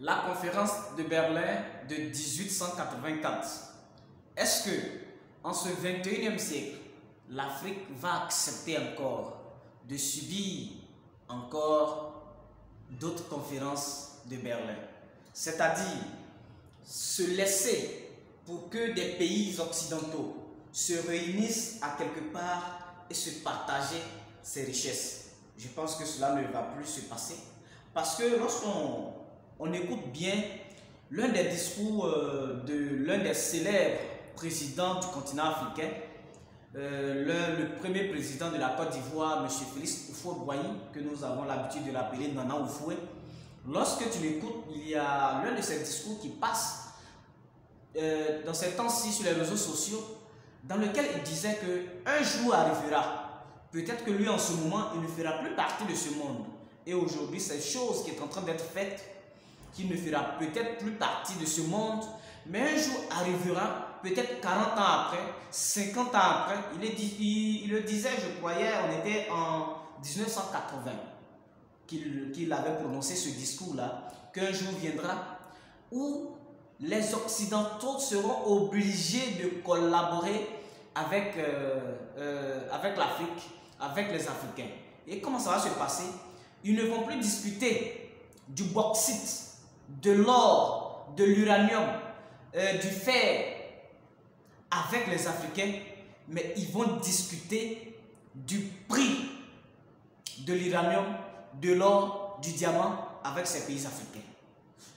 La conférence de Berlin de 1884. Est-ce que, en ce 21e siècle, l'Afrique va accepter encore de subir encore d'autres conférences de Berlin? C'est-à-dire se laisser pour que des pays occidentaux se réunissent à quelque part et se partager ces richesses. Je pense que cela ne va plus se passer parce que lorsqu'on écoute bien l'un des discours de l'un des célèbres présidents du continent africain, le premier président de la Côte d'Ivoire, M. Félix Houphouët-Boigny, que nous avons l'habitude de l'appeler Nana Oufoué, lorsque tu l'écoutes, il y a l'un de ces discours qui passe dans ces temps-ci sur les réseaux sociaux, dans lequel il disait qu'un jour arrivera, peut-être que lui en ce moment, il ne fera plus partie de ce monde. Et aujourd'hui, c'est chose qui est en train d'être faite, qu'il ne fera peut-être plus partie de ce monde, mais un jour arrivera, peut-être 40 ans après, 50 ans après, il le disait, je croyais, on était en 1980, qu'il avait prononcé ce discours-là, qu'un jour viendra où les Occidentaux seront obligés de collaborer avec, avec l'Afrique, avec les Africains. Et comment ça va se passer? Ils ne vont plus discuter du bauxite, de l'or, de l'uranium, du fer avec les Africains, mais ils vont discuter du prix de l'uranium, de l'or, du diamant avec ces pays africains.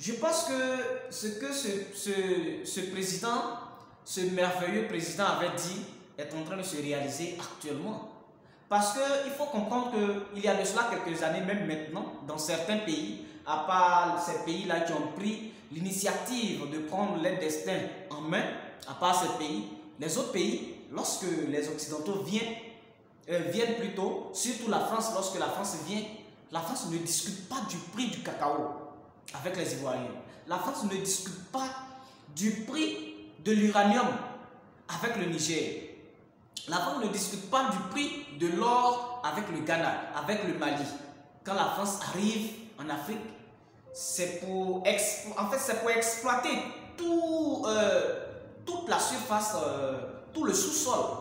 Je pense que ce président, ce merveilleux président avait dit est en train de se réaliser actuellement. Parce qu'il faut comprendre qu'il y a de cela quelques années, même maintenant, dans certains pays, à part ces pays-là qui ont pris l'initiative de prendre leur destin en main, à part ces pays, les autres pays, lorsque les Occidentaux viennent plutôt, surtout la France, lorsque la France vient, la France ne discute pas du prix du cacao avec les Ivoiriens. La France ne discute pas du prix de l'uranium avec le Niger. La France ne discute pas du prix de l'or avec le Ghana, avec le Mali. Quand la France arrive en Afrique, c'est pour exploiter toute la surface, tout le sous-sol